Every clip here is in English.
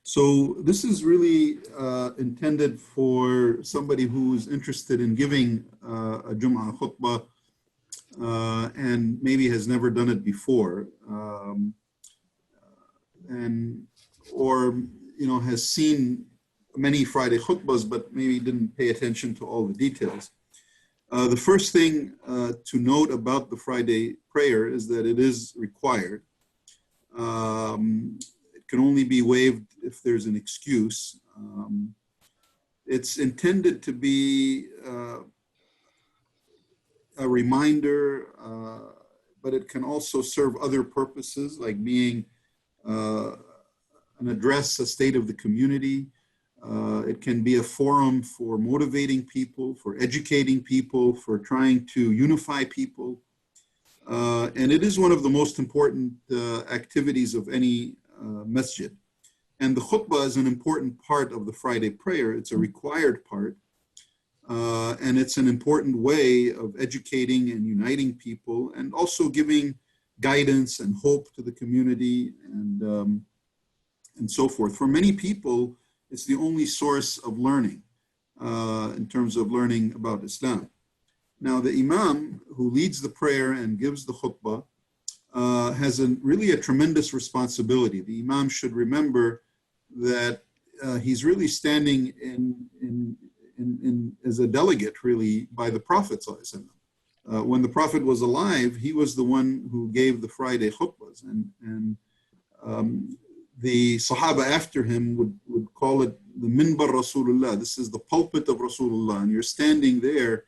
So this is really intended for somebody who's interested in giving a Jum'ah khutbah and maybe has never done it before, and or has seen many Friday khutbahs but maybe didn't pay attention to all the details. The first thing to note about the Friday prayer is that it is required. It can only be waived if there's an excuse. It's intended to be a reminder, but it can also serve other purposes, like being an address, a state of the community. It can be a forum for motivating people, for educating people, for trying to unify people. And it is one of the most important activities of any masjid. And the khutbah is an important part of the Friday prayer. It's a required part. And it's an important way of educating and uniting people and also giving guidance and hope to the community and so forth. For many people, it's the only source of learning in terms of learning about Islam. Now, the imam who leads the prayer and gives the khutbah has really a tremendous responsibility. The imam should remember that he's really standing in as a delegate, really, by the Prophet ﷺ. When the Prophet was alive, he was the one who gave the Friday khutbahs, and the Sahaba after him would call it the minbar Rasulullah. This is the pulpit of Rasulullah, and you're standing there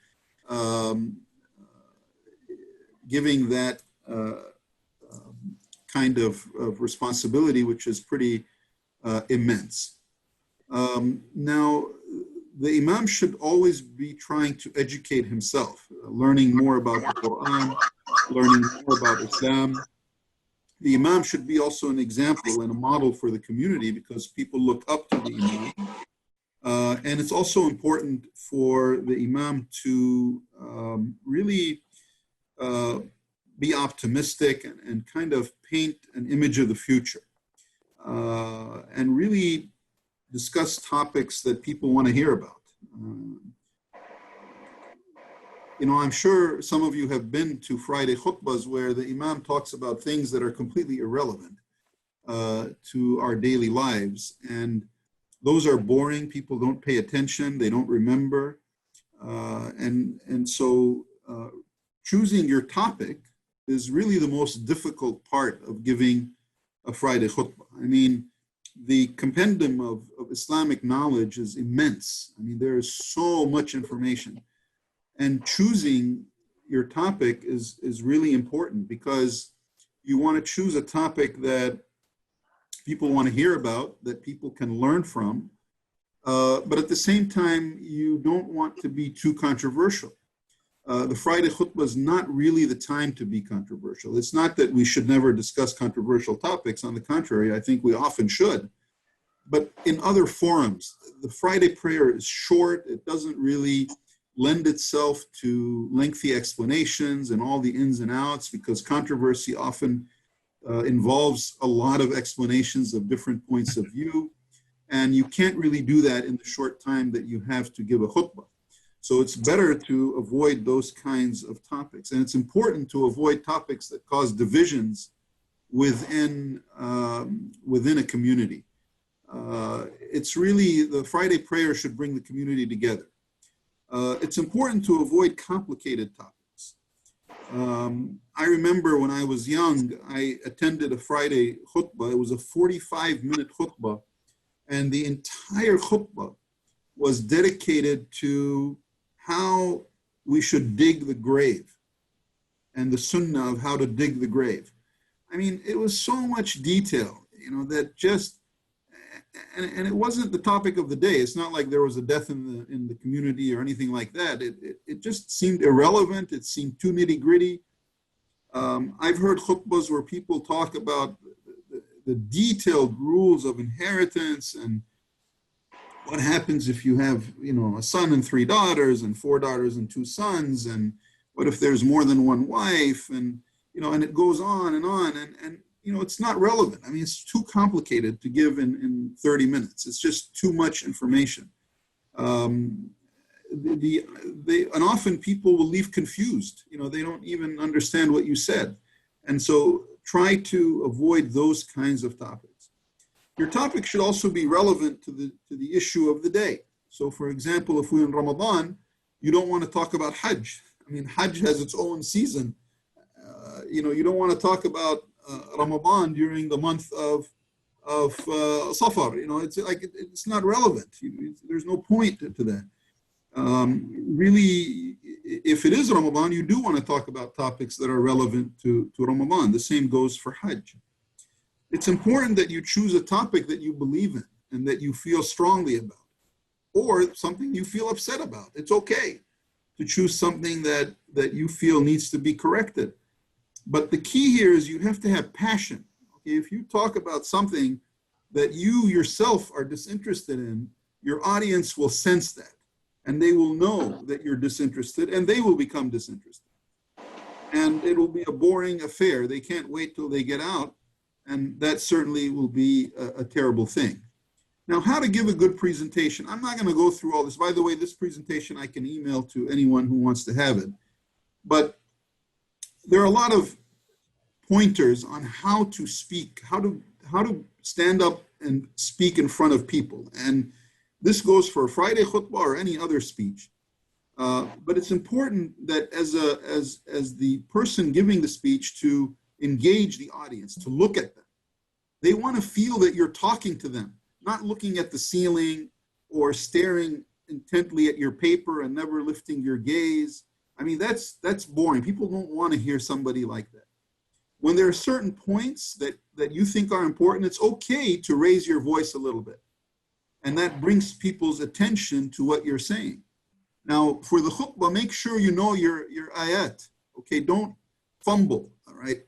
giving that kind of responsibility, which is pretty immense. Now, the imam should always be trying to educate himself, learning more about the Quran, learning more about Islam. The imam should be also an example and a model for the community because people look up to the imam. And it's also important for the imam to really be optimistic and kind of paint an image of the future and really discuss topics that people want to hear about. I'm sure some of you have been to Friday khutbahs where the imam talks about things that are completely irrelevant to our daily lives. And those are boring. People don't pay attention. They don't remember. And so choosing your topic is really the most difficult part of giving a Friday khutbah. I mean, the compendium of Islamic knowledge is immense. I mean, there is so much information. And choosing your topic is really important because you want to choose a topic that people want to hear about, that people can learn from, but at the same time, you don't want to be too controversial. The Friday khutbah is not really the time to be controversial. It's not that we should never discuss controversial topics. On the contrary, I think we often should. But in other forums, the Friday prayer is short. It doesn't really lend itself to lengthy explanations and all the ins and outs because controversy often involves a lot of explanations of different points of view. And you can't really do that in the short time that you have to give a khutbah. So it's better to avoid those kinds of topics. And it's important to avoid topics that cause divisions within a community. It's really, the Friday prayer should bring the community together. It's important to avoid complicated topics. I remember when I was young, I attended a Friday khutbah. It was a 45-minute khutbah, and the entire khutbah was dedicated to how we should dig the grave and the sunnah of how to dig the grave. I mean, it was so much detail, that just, and it wasn't the topic of the day. It's not like there was a death in the community or anything like that. It just seemed irrelevant. It seemed too nitty gritty. I've heard khutbahs where people talk about the detailed rules of inheritance and what happens if you have, a son and 3 daughters and 4 daughters and 2 sons, and what if there's more than one wife, and and it goes on and on, and it's not relevant. I mean, it's too complicated to give in 30 minutes. It's just too much information. And often people will leave confused. They don't even understand what you said. And so try to avoid those kinds of topics. Your topic should also be relevant to the issue of the day. So for example, if we're in Ramadan, you don't want to talk about Hajj. I mean, Hajj has its own season. You don't want to talk about Ramadan during the month of Safar. It's not relevant. There's no point to that. Really, if it is Ramadan, you do want to talk about topics that are relevant to Ramadan. The same goes for Hajj. It's important that you choose a topic that you believe in and that you feel strongly about, or something you feel upset about. It's okay to choose something that you feel needs to be corrected. But the key here is you have to have passion. Okay? If you talk about something that you yourself are disinterested in, your audience will sense that. And they will know that you're disinterested, and they will become disinterested. And it will be a boring affair. They can't wait till they get out, and that certainly will be a terrible thing. Now, how to give a good presentation. I'm not going to go through all this. By the way, this presentation I can email to anyone who wants to have it. But there are a lot of pointers on how to speak, how to stand up and speak in front of people. And this goes for a Friday khutbah or any other speech. But it's important that as the person giving the speech, to engage the audience, to look at them. They want to feel that you're talking to them, not looking at the ceiling or staring intently at your paper and never lifting your gaze. I mean, that's boring. People don't want to hear somebody like that. When there are certain points that you think are important, it's okay to raise your voice a little bit. And that brings people's attention to what you're saying. Now, for the khutbah, make sure you know your ayat. Okay, don't fumble, all right?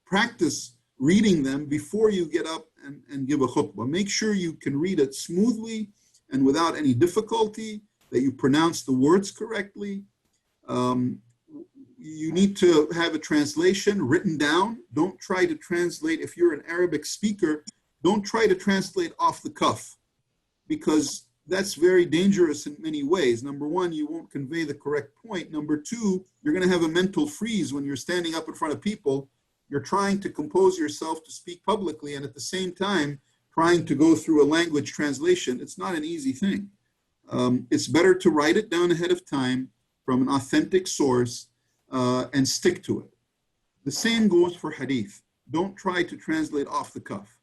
Practice reading them before you get up and give a khutbah. Make sure you can read it smoothly and without any difficulty, that you pronounce the words correctly. You need to have a translation written down. Don't try to translate. If you're an Arabic speaker, don't try to translate off the cuff, because that's very dangerous in many ways. Number one, you won't convey the correct point. Number two, you're going to have a mental freeze when you're standing up in front of people. You're trying to compose yourself to speak publicly, and at the same time, trying to go through a language translation. It's not an easy thing. It's better to write it down ahead of time from an authentic source and stick to it. The same goes for hadith. Don't try to translate off the cuff,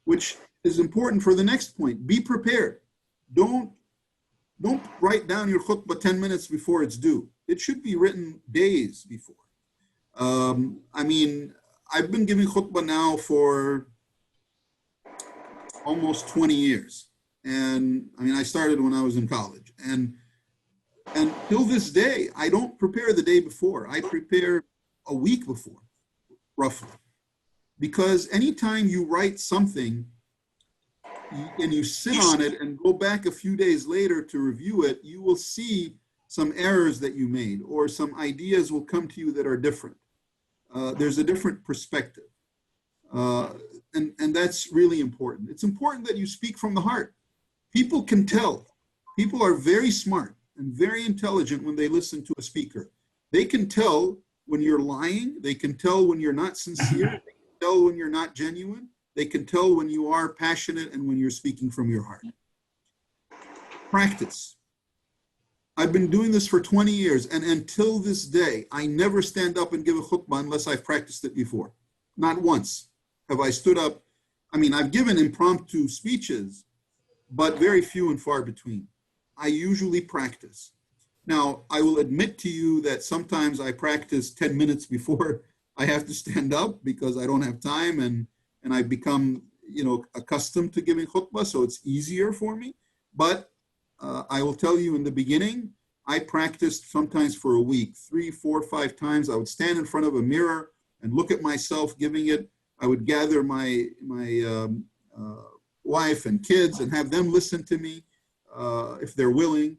which is important for the next point. Be prepared. Don't write down your khutbah 10 minutes before it's due. It should be written days before. I mean, I've been giving khutbah now for almost 20 years. And I mean, I started when I was in college. And till this day, I don't prepare the day before. I prepare a week before, roughly. Because anytime you write something and you sit on it and go back a few days later to review it, you will see some errors that you made, or some ideas will come to you that are different. There's a different perspective. And that's really important. It's important that you speak from the heart. People can tell. People are very smart and very intelligent when they listen to a speaker. They can tell when you're lying. They can tell when you're not sincere. They can tell when you're not genuine. They can tell when you are passionate and when you're speaking from your heart. Practice. I've been doing this for 20 years, and until this day, I never stand up and give a khutbah unless I've practiced it before. Not once have I stood up. I mean, I've given impromptu speeches, but very few and far between. I usually practice. Now, I will admit to you that sometimes I practice 10 minutes before I have to stand up because I don't have time, and I've become, accustomed to giving khutbah, so it's easier for me. But I will tell you, in the beginning, I practiced sometimes for a week, 3, 4, 5 times. I would stand in front of a mirror and look at myself giving it. I would gather my wife and kids and have them listen to me if they're willing.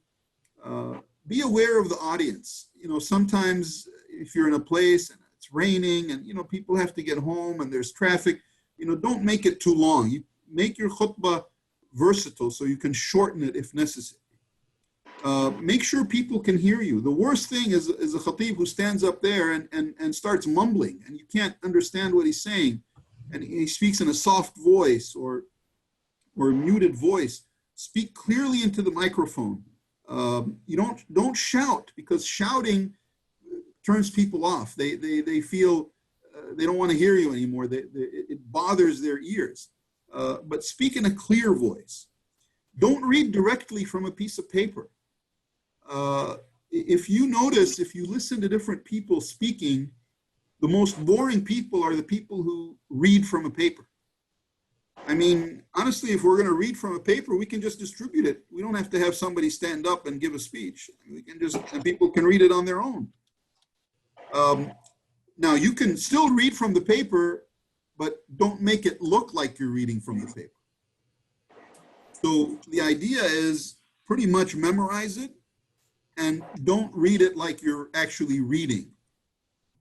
Be aware of the audience. Sometimes if you're in a place and it's it's raining and, people have to get home and there's traffic, don't make it too long. You make your khutbah versatile so you can shorten it if necessary. Make sure people can hear you. The worst thing is a khateeb who stands up there and starts mumbling and you can't understand what he's saying. And he speaks in a soft voice or a muted voice. Speak clearly into the microphone. You don't shout, because shouting turns people off. They feel they don't want to hear you anymore. It bothers their ears. But speak in a clear voice. Don't read directly from a piece of paper. If you listen to different people speaking, the most boring people are the people who read from a paper. I mean, honestly, if we're going to read from a paper, we can just distribute it. We don't have to have somebody stand up and give a speech. And people can read it on their own. Now, you can still read from the paper, but don't make it look like you're reading from the paper. So the idea is pretty much memorize it and don't read it like you're actually reading.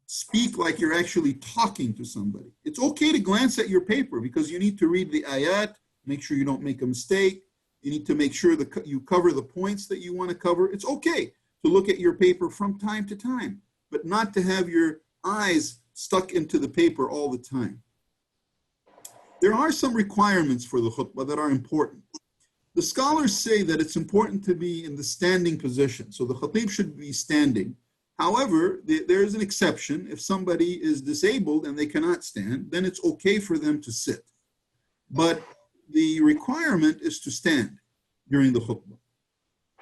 Speak like you're actually talking to somebody. It's okay to glance at your paper because you need to read the ayat, make sure you don't make a mistake. You need to make sure that you cover the points that you want to cover. It's okay to look at your paper from time to time, but not to have your eyes stuck into the paper all the time. There are some requirements for the khutbah that are important. The scholars say that it's important to be in the standing position. So the khatib should be standing. However, there is an exception. If somebody is disabled and they cannot stand, then it's okay for them to sit. But the requirement is to stand during the khutbah.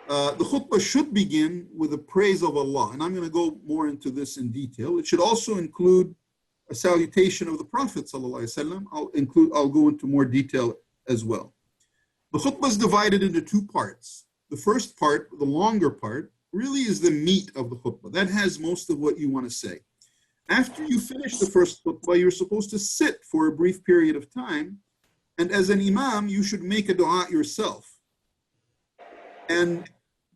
The khutbah should begin with a praise of Allah. And I'm going to go more into this in detail. It should also include a salutation of the Prophet ﷺ. I'll go into more detail as well. The khutbah is divided into two parts. The first part, the longer part, really is the meat of the khutbah. That has most of what you want to say. After you finish the first khutbah, you're supposed to sit for a brief period of time. And as an imam, you should make a dua yourself. And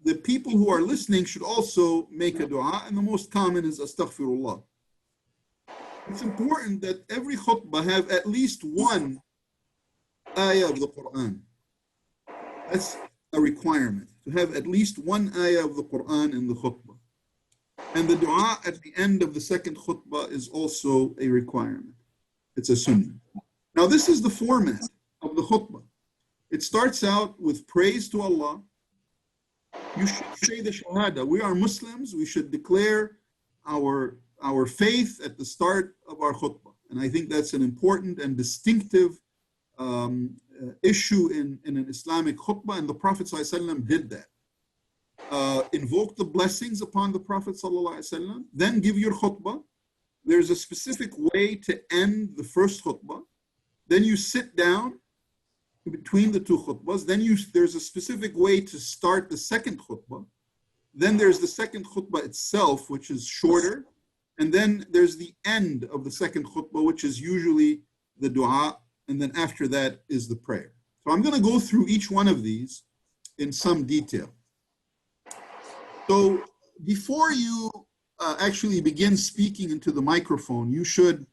the people who are listening should also make a dua. And the most common is astaghfirullah. It's important that every khutbah have at least one ayah of the Quran. That's a requirement, to have at least one ayah of the Quran in the khutbah. And the dua at the end of the second khutbah is also a requirement. It's a sunnah. Now this is the format of the khutbah. It starts out with praise to Allah. You should say the shahada. We are Muslims. We should declare our faith at the start of our khutbah. And I think that's an important and distinctive issue in an Islamic khutbah, and the Prophet ﷺ did that. Invoke the blessings upon the Prophet ﷺ, then give your khutbah. There's a specific way to end the first khutbah. Then you sit down between the two khutbahs. Then there's a specific way to start the second khutbah. Then there's the second khutbah itself, which is shorter. And then there's the end of the second khutbah, which is usually the dua. And then after that is the prayer. So I'm going to go through each one of these in some detail. So before you actually begin speaking into the microphone, you should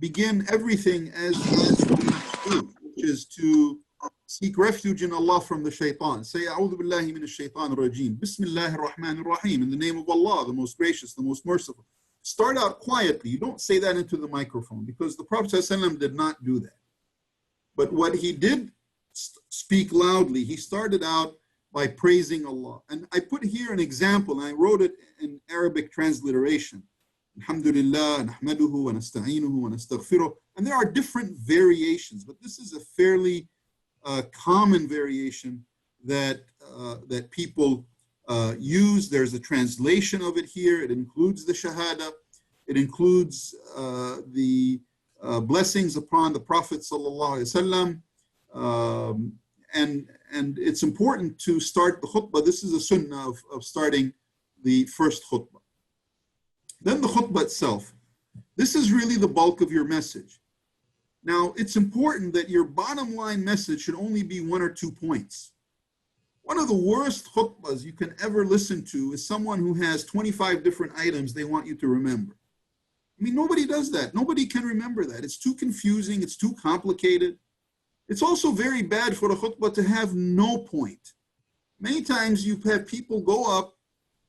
begin everything as you do, which is to seek refuge in Allah from the shaitan. Say, A'udhu billahi minash shaitan rajim. Bismillahir Rahmanir Rahim. In the name of Allah, the most gracious, the most merciful. Start out quietly. You don't say that into the microphone because the Prophet ﷺ did not do that. But what he did speak loudly, he started out by praising Allah. And I put here an example, and I wrote it in Arabic transliteration. Alhamdulillah, nahmaduhu, wa nasta'inuhu, wa nastaghfiruh. And there are different variations, but this is a fairly common variation that people use. There's a translation of it here. It includes the shahada. It includes the blessings upon the Prophet ﷺ. And it's important to start the khutbah. This is a sunnah of starting the first khutbah. Then the khutbah itself. This is really the bulk of your message. Now, it's important that your bottom line message should only be 1 or 2 points. One of the worst khutbahs you can ever listen to is someone who has 25 different items they want you to remember. I mean, nobody does that. Nobody can remember that. It's too confusing. It's too complicated. It's also very bad for a khutbah to have no point. Many times you have people go up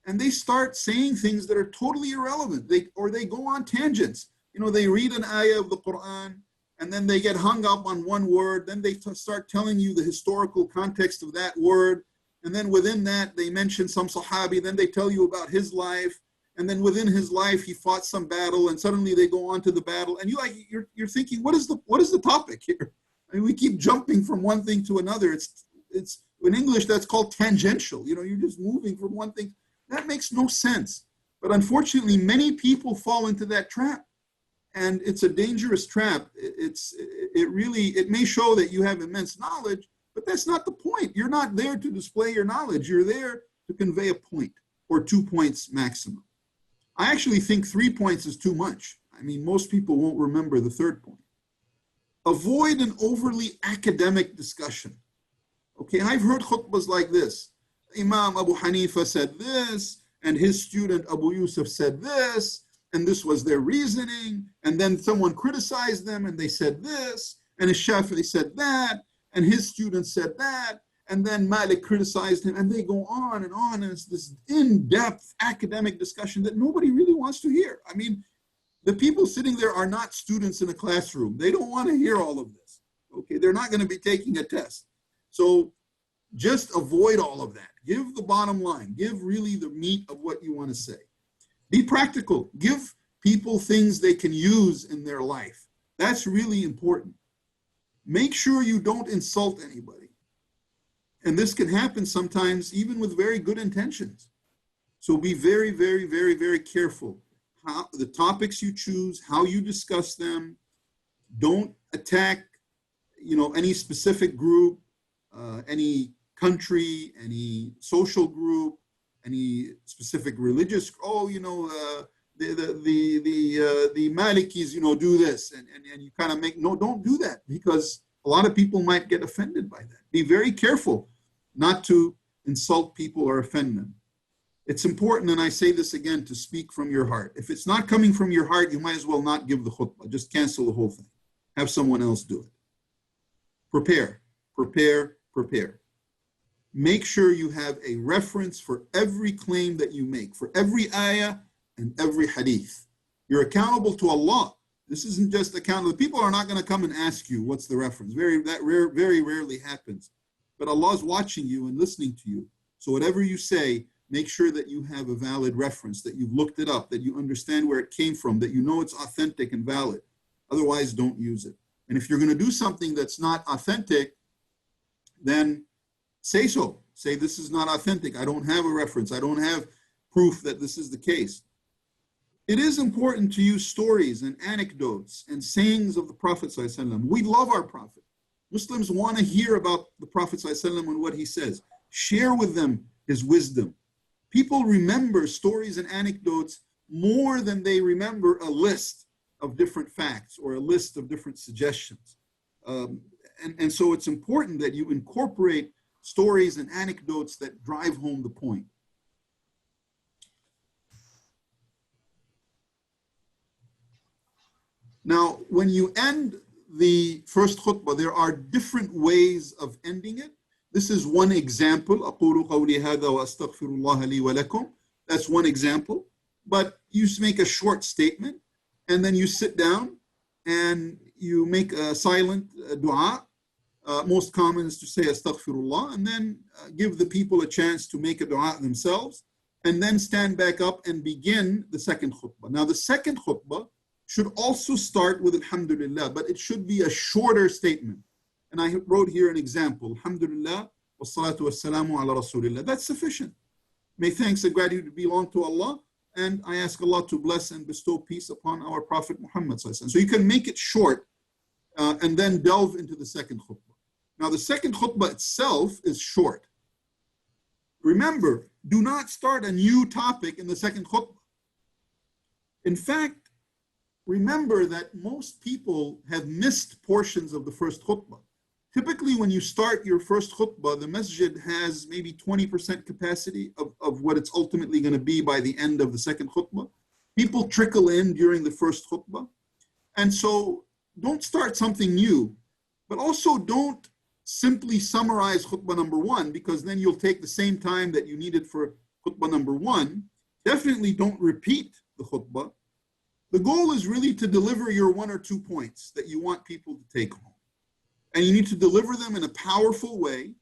and they start saying things that are totally irrelevant. They go on tangents. You know, they read an ayah of the Quran and then they get hung up on one word. Then they start telling you the historical context of that word. And then within that, they mention some Sahabi. Then they tell you about his life. And then within his life, he fought some battle. And suddenly they go on to the battle. And you're thinking, what is the topic here? I mean, we keep jumping from one thing to another. It's in English, that's called tangential. You know, you're just moving from one thing. That makes no sense. But unfortunately, many people fall into that trap. And it's a dangerous trap. It may show that you have immense knowledge, but that's not the point. You're not there to display your knowledge. You're there to convey a point or 2 points maximum. I actually think 3 points is too much. I mean, most people won't remember the third point. Avoid an overly academic discussion. Okay, I've heard khutbahs like this. Imam Abu Hanifa said this, and his student Abu Yusuf said this, and this was their reasoning, and then someone criticized them and they said this, and his Shafi'i said that, and his student said that, and then Malik criticized him, and they go on, and it's this in-depth academic discussion that nobody really wants to hear. I mean, the people sitting there are not students in a classroom. They don't want to hear all of this. Okay, they're not going to be taking a test. So just avoid all of that. Give the bottom line. Give really the meat of what you want to say. Be practical. Give people things they can use in their life. That's really important. Make sure you don't insult anybody. And this can happen sometimes even with very good intentions. So be very, very, very, very careful. How the topics you choose, how you discuss them. Don't attack, any specific group, any country, any social group, any specific religious. The Malikis, do this, and you kind of don't do that, because a lot of people might get offended by that. Be very careful not to insult people or offend them. It's important, and I say this again, to speak from your heart. If it's not coming from your heart, you might as well not give the khutbah. Just cancel the whole thing. Have someone else do it. Prepare, prepare, prepare. Make sure you have a reference for every claim that you make, for every ayah and every hadith. You're accountable to Allah. This isn't just accountable. People are not going to come and ask you what's the reference. Very rarely happens. But Allah is watching you and listening to you. So whatever you say, make sure that you have a valid reference, that you've looked it up, that you understand where it came from, that you know it's authentic and valid. Otherwise, don't use it. And if you're going to do something that's not authentic, then say so. Say, this is not authentic. I don't have a reference. I don't have proof that this is the case. It is important to use stories and anecdotes and sayings of the Prophet ﷺ. We love our Prophet. Muslims want to hear about the Prophet ﷺ and what he says. Share with them his wisdom. People remember stories and anecdotes more than they remember a list of different facts or a list of different suggestions. And so it's important that you incorporate stories and anecdotes that drive home the point. Now, when you end the first khutbah, there are different ways of ending it. This is one example. أقول قولي هذا وأستغفر الله لي ولكم. That's one example. But you make a short statement, and then you sit down and you make a silent dua. Most common is to say astaghfirullah, and then give the people a chance to make a dua themselves, and then stand back up and begin the second khutbah. Now, the second khutbah should also start with alhamdulillah, but it should be a shorter statement. And I wrote here an example. Alhamdulillah, wassalatu wassalamu ala rasulillah. That's sufficient. May thanks and gratitude belong to Allah, and I ask Allah to bless and bestow peace upon our Prophet Muhammad. So you can make it short and then delve into the second khutbah. Now, the second khutbah itself is short. Remember, do not start a new topic in the second khutbah. In fact, remember that most people have missed portions of the first khutbah. Typically, when you start your first khutbah, the masjid has maybe 20% capacity of what it's ultimately going to be by the end of the second khutbah. People trickle in during the first khutbah. And so don't start something new, but also don't simply summarize khutbah number one, because then you'll take the same time that you needed for khutbah number one. Definitely don't repeat the khutbah. The goal is really to deliver your 1 or 2 points that you want people to take home. And you need to deliver them in a powerful way.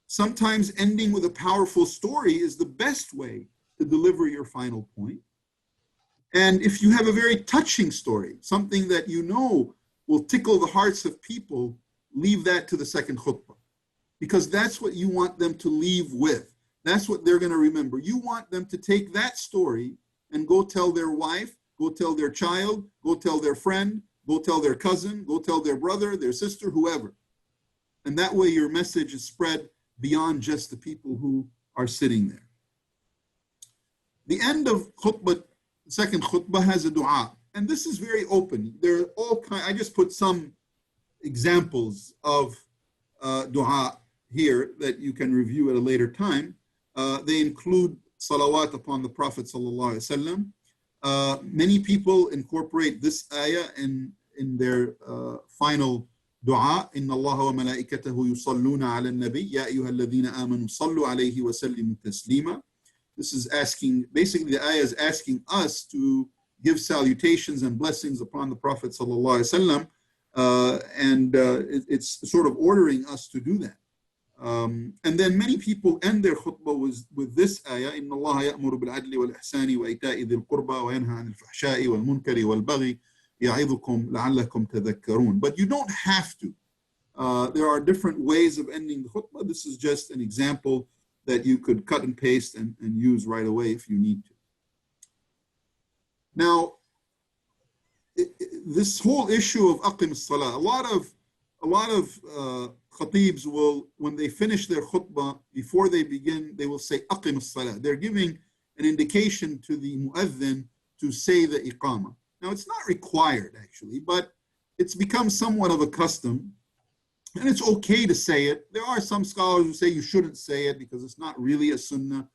Sometimes ending with a powerful story is the best way to deliver your final point. And if you have a very touching story, something that you know will tickle the hearts of people, leave that to the second khutbah, because that's what you want them to leave with. That's what they're going to remember. You want them to take that story and go tell their wife, go tell their child, go tell their friend, go tell their cousin, go tell their brother, their sister, whoever. And that way your message is spread beyond just the people who are sitting there. The end of khutbah, second khutbah, has a dua. And this is very open. There are all kinds, I just put some examples of dua here that you can review at a later time. They include salawat upon the Prophet sallallahu alaihi wasallam. Many people incorporate this ayah in their final dua. Inna Allah wa malaikatahu yusalluna ala nabi ya ayyuha alladhina amanu sallu alayhi wa sallimu taslima. This is asking, basically the ayah is asking us to give salutations and blessings upon the Prophet sallallahu alaihi wasallam, and it's sort of ordering us to do that. And then many people end their khutbah with this ayah, Inna Allah ya'muru bil adli wal ihsani wa ita'i dhil qurba wa yanha 'anil fahsha'i wal munkari wal baghi ya'idhukum la'allakum tadhakkarun. But you don't have to. There are different ways of ending the khutbah. This is just an example that you could cut and paste and use right away if you need to. Now, this whole issue of aqim as-salah, a lot of khateebs will, when they finish their khutbah, before they begin, they will say aqim as-salah. They're giving an indication to the mu'adhin to say the iqamah. Now, it's not required actually, but it's become somewhat of a custom. And it's okay to say it. There are some scholars who say you shouldn't say it because it's not really a sunnah,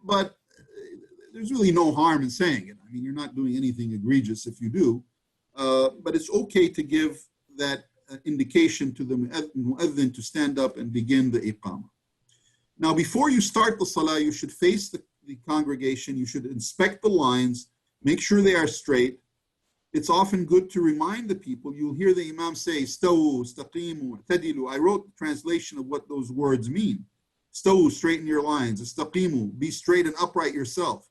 but there's really no harm in saying it. I mean, you're not doing anything egregious if you do, but it's okay to give that indication to the mu'adhin to stand up and begin the iqamah. Now, before you start the salah, you should face the congregation. You should inspect the lines, make sure they are straight. It's often good to remind the people. You'll hear the imam say, Stawu, istaqimu, tadilu. I wrote the translation of what those words mean. Stawu, straighten your lines. Istaqimu, be straight and upright yourself.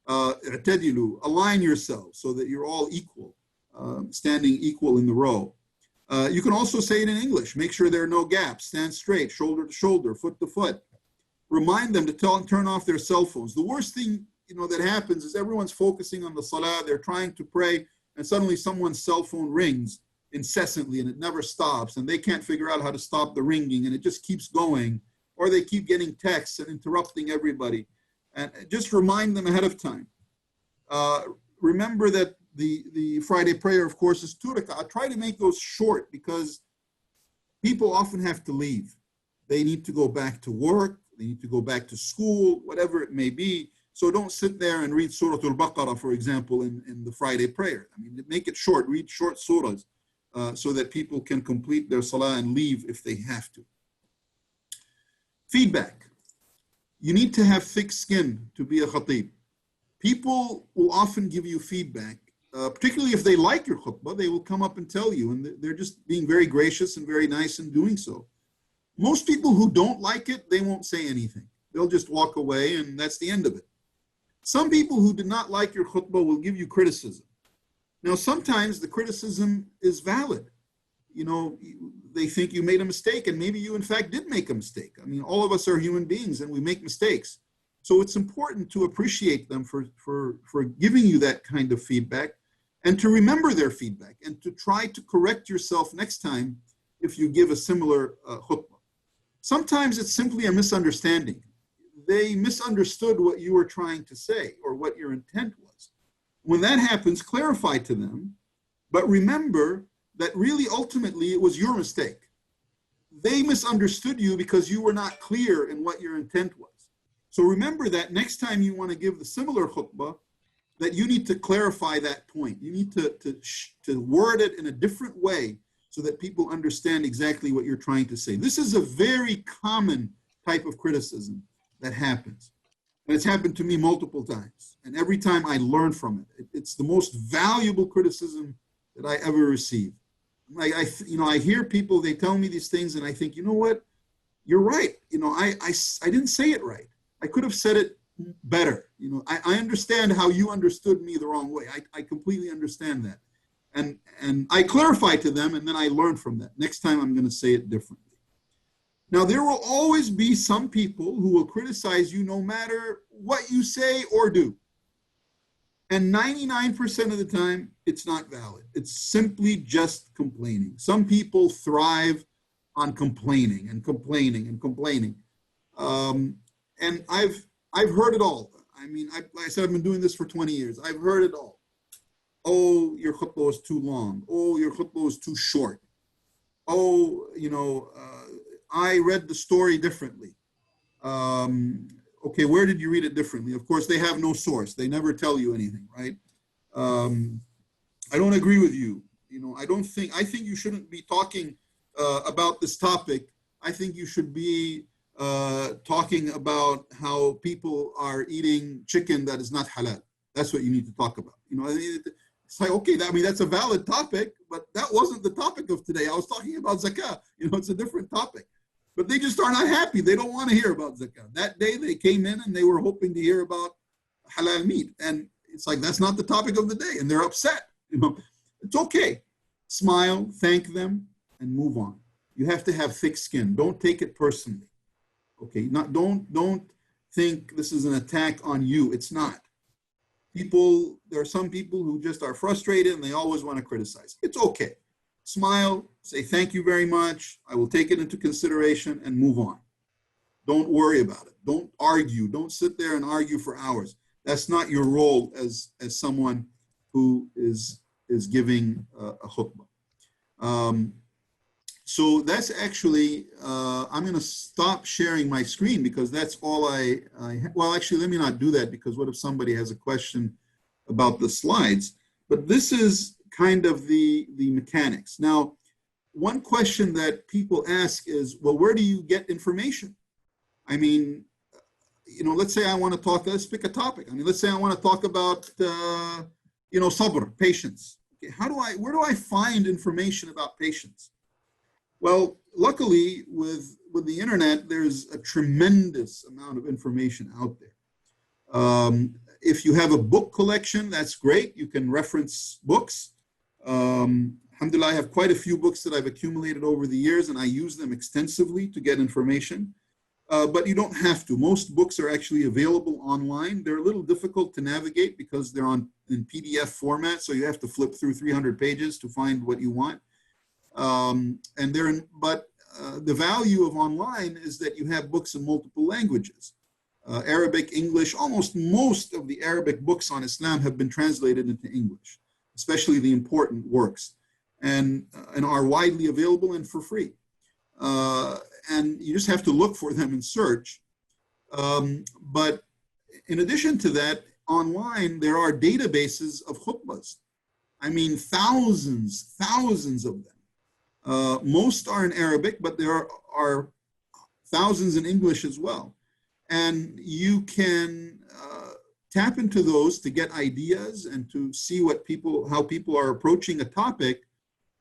Tadilu, align yourself so that you're all equal, standing equal in the row. You can also say it in English. Make sure there are no gaps. Stand straight, shoulder to shoulder, foot to foot. Remind them to turn off their cell phones. The worst thing that happens is everyone's focusing on the salah. They're trying to pray, and suddenly someone's cell phone rings incessantly and it never stops, and they can't figure out how to stop the ringing, and it just keeps going, or they keep getting texts and interrupting everybody. And just remind them ahead of time. Remember that the Friday prayer, of course, is 2 rak'ah. Try to make those short because people often have to leave. They need to go back to work, they need to go back to school, whatever it may be. So don't sit there and read Surah Al-Baqarah, for example, in the Friday prayer. I mean, make it short, read short surahs so that people can complete their salah and leave if they have to. Feedback. You need to have thick skin to be a khateeb. People will often give you feedback, particularly if they like your khutbah, they will come up and tell you, and they're just being very gracious and very nice in doing so. Most people who don't like it, they won't say anything. They'll just walk away, and that's the end of it. Some people who do not like your khutbah will give you criticism. Now, sometimes the criticism is valid. They think you made a mistake, and maybe you in fact did make a mistake. I mean, all of us are human beings and we make mistakes. So it's important to appreciate them for giving you that kind of feedback, and to remember their feedback and to try to correct yourself next time if you give a similar khutbah. Sometimes it's simply a misunderstanding. They misunderstood what you were trying to say or what your intent was. When that happens, clarify to them, but remember that really ultimately it was your mistake. They misunderstood you because you were not clear in what your intent was. So remember that next time you want to give the similar khutbah, that you need to clarify that point. You need to word it in a different way so that people understand exactly what you're trying to say. This is a very common type of criticism that happens. And it's happened to me multiple times. And every time I learn from it, it's the most valuable criticism that I ever received. Like I hear people, they tell me these things and I think, you know what? You're right. I didn't say it right. I could have said it better. I understand how you understood me the wrong way. I completely understand that. And I clarify to them, and then I learn from that. Next time I'm going to say it differently. Now, there will always be some people who will criticize you no matter what you say or do. And 99% of the time, it's not valid. It's simply just complaining. Some people thrive on complaining and complaining and complaining. And I've heard it all. I mean, like I said, I've been doing this for 20 years. I've heard it all. Oh, your khutbah was too long. Oh, your khutbah was too short. Oh, I read the story differently. Okay, where did you read it differently? Of course, they have no source. They never tell you anything, right? I don't agree with you. I think you shouldn't be talking about this topic. I think you should be talking about how people are eating chicken that is not halal. That's what you need to talk about. It's like, okay, that's a valid topic, but that wasn't the topic of today. I was talking about zakah. It's a different topic. But they just are not happy. They don't want to hear about zakah. That day they came in and they were hoping to hear about halal meat. And it's like, that's not the topic of the day. And they're upset. It's okay. Smile, thank them, and move on. You have to have thick skin. Don't take it personally. Okay, don't think this is an attack on you. It's not. There are some people who just are frustrated and they always want to criticize. It's okay. Smile, say thank you very much. I will take it into consideration and move on. Don't worry about it. Don't argue. Don't sit there and argue for hours. That's not your role as someone who is giving a khutbah. So that's actually, I'm going to stop sharing my screen because that's all well, actually, let me not do that because what if somebody has a question about the slides? But this is kind of the mechanics. Now, one question that people ask is, well, where do you get information? I mean, let's say I want to talk, let's pick a topic. I mean, let's say I want to talk about, sabr, patience. Okay, where do I find information about patience? Well, luckily, with the internet, there's a tremendous amount of information out there. If you have a book collection, that's great. You can reference books. Alhamdulillah, I have quite a few books that I've accumulated over the years, and I use them extensively to get information. But you don't have to. Most books are actually available online. They're a little difficult to navigate because they're in PDF format, so you have to flip through 300 pages to find what you want. The value of online is that you have books in multiple languages. Arabic, English, almost most of the Arabic books on Islam have been translated into English, especially the important works, and are widely available and for free. And you just have to look for them and search. But in addition to that, online, there are databases of khutbahs. I mean, thousands of them. Most are in Arabic, but there are thousands in English as well. And you can tap into those to get ideas and to see how people are approaching a topic.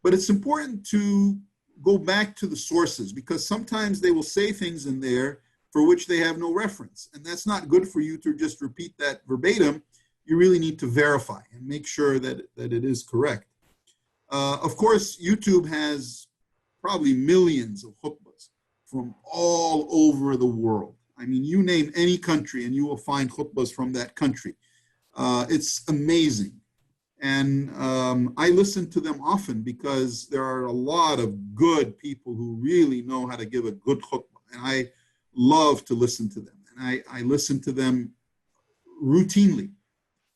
But it's important to go back to the sources because sometimes they will say things in there for which they have no reference. And that's not good for you to just repeat that verbatim. You really need to verify and make sure that it is correct. Of course, YouTube has probably millions of khutbahs from all over the world. I mean, you name any country and you will find khutbahs from that country. It's amazing. And I listen to them often because there are a lot of good people who really know how to give a good khutbah. And I love to listen to them. And I listen to them routinely.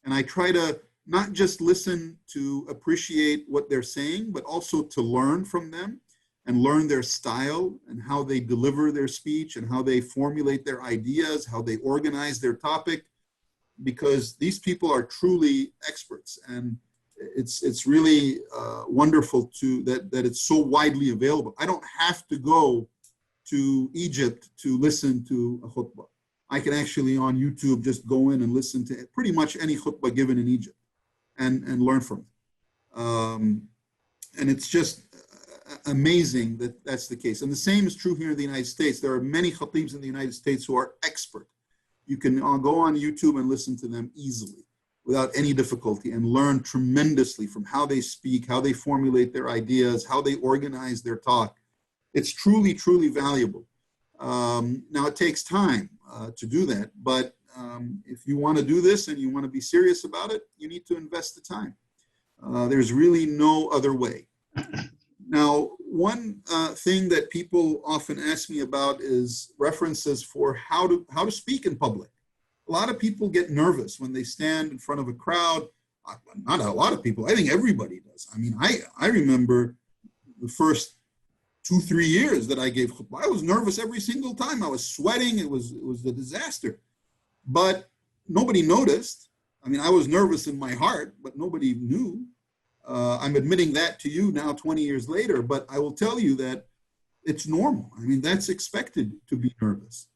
And I try to not just listen to appreciate what they're saying, but also to learn from them and learn their style and how they deliver their speech and how they formulate their ideas, how they organize their topic. because these people are truly experts, and it's really wonderful that it's so widely available. I don't have to go to Egypt to listen to a khutbah. I can actually on YouTube just go in and listen to pretty much any khutbah given in Egypt and learn from it. And it's just amazing that that's the case. And the same is true here in the United States. There are many khateebs in the United States who are expert. You can go on YouTube and listen to them easily without any difficulty and learn tremendously from how they speak, how they formulate their ideas, how they organize their talk. It's truly, truly valuable. Now, it takes time to do that, but if you want to do this and you want to be serious about it, you need to invest the time. There's really no other way. Now, one thing that people often ask me about is references for how to speak in public. A lot of people get nervous when they stand in front of a crowd. Not a lot of people. I think everybody does. I mean, I remember the first 2-3 years that I gave khutbah. I was nervous every single time. I was sweating. It was a disaster. But nobody noticed. I mean, I was nervous in my heart, but nobody knew. I'm admitting that to you now 20 years later, but I will tell you that it's normal. I mean, that's expected to be nervous.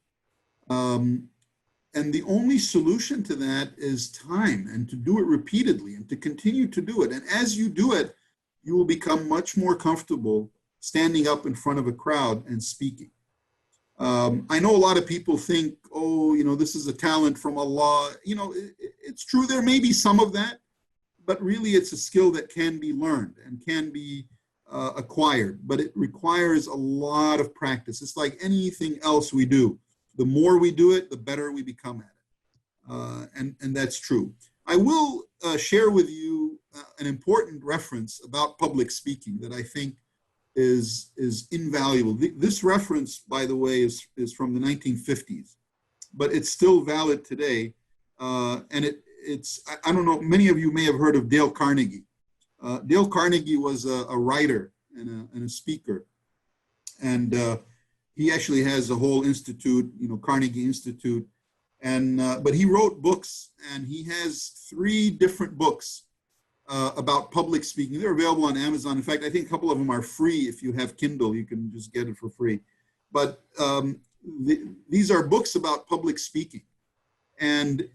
And the only solution to that is time, and to do it repeatedly and to continue to do it. And as you do it, you will become much more comfortable standing up in front of a crowd and speaking. I know a lot of people think, oh, this is a talent from Allah. It's true, there may be some of that, but really it's a skill that can be learned and can be acquired, but it requires a lot of practice. It's like anything else we do. The more we do it, the better we become at it. And that's true. I will share with you an important reference about public speaking that I think is invaluable. This reference, by the way, is from the 1950s, but it's still valid today. And I don't know, many of you may have heard of Dale Carnegie. Dale Carnegie was a writer and a speaker. And he actually has a whole institute, Carnegie Institute. But he wrote books, and he has 3 different books about public speaking. They're available on Amazon. In fact, I think a couple of them are free. If you have Kindle, you can just get it for free. But these are books about public speaking. And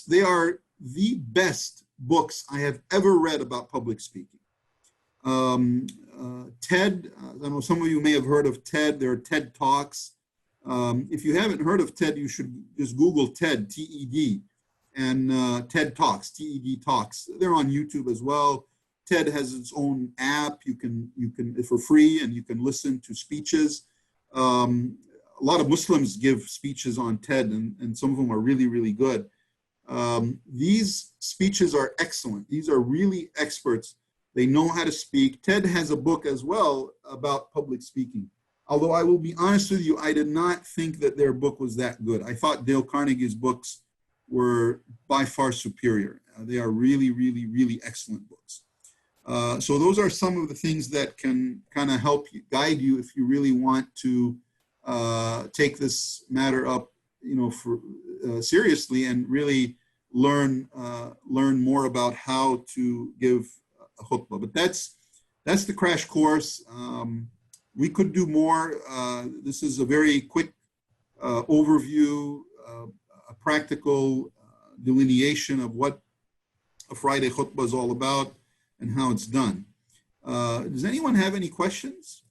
they are the best books I have ever read about public speaking. TED, I know some of you may have heard of TED. There are TED Talks. If you haven't heard of TED, you should just Google TED, T-E-D, and TED Talks, T-E-D Talks. They're on YouTube as well. TED has its own app. You can for free, and you can listen to speeches. A lot of Muslims give speeches on TED, and some of them are really, really good. These speeches are excellent. These are really experts. They know how to speak. TED has a book as well about public speaking. Although I will be honest with you, I did not think that their book was that good. I thought Dale Carnegie's books were by far superior. They are really, really, really excellent books. So those are some of the things that can kind of help you, guide you if you really want to take this matter up, seriously and really learn more about how to give a khutbah. But that's the crash course. We could do more. This is a very quick overview, a practical delineation of what a Friday khutbah is all about and how it's done. Does anyone have any questions?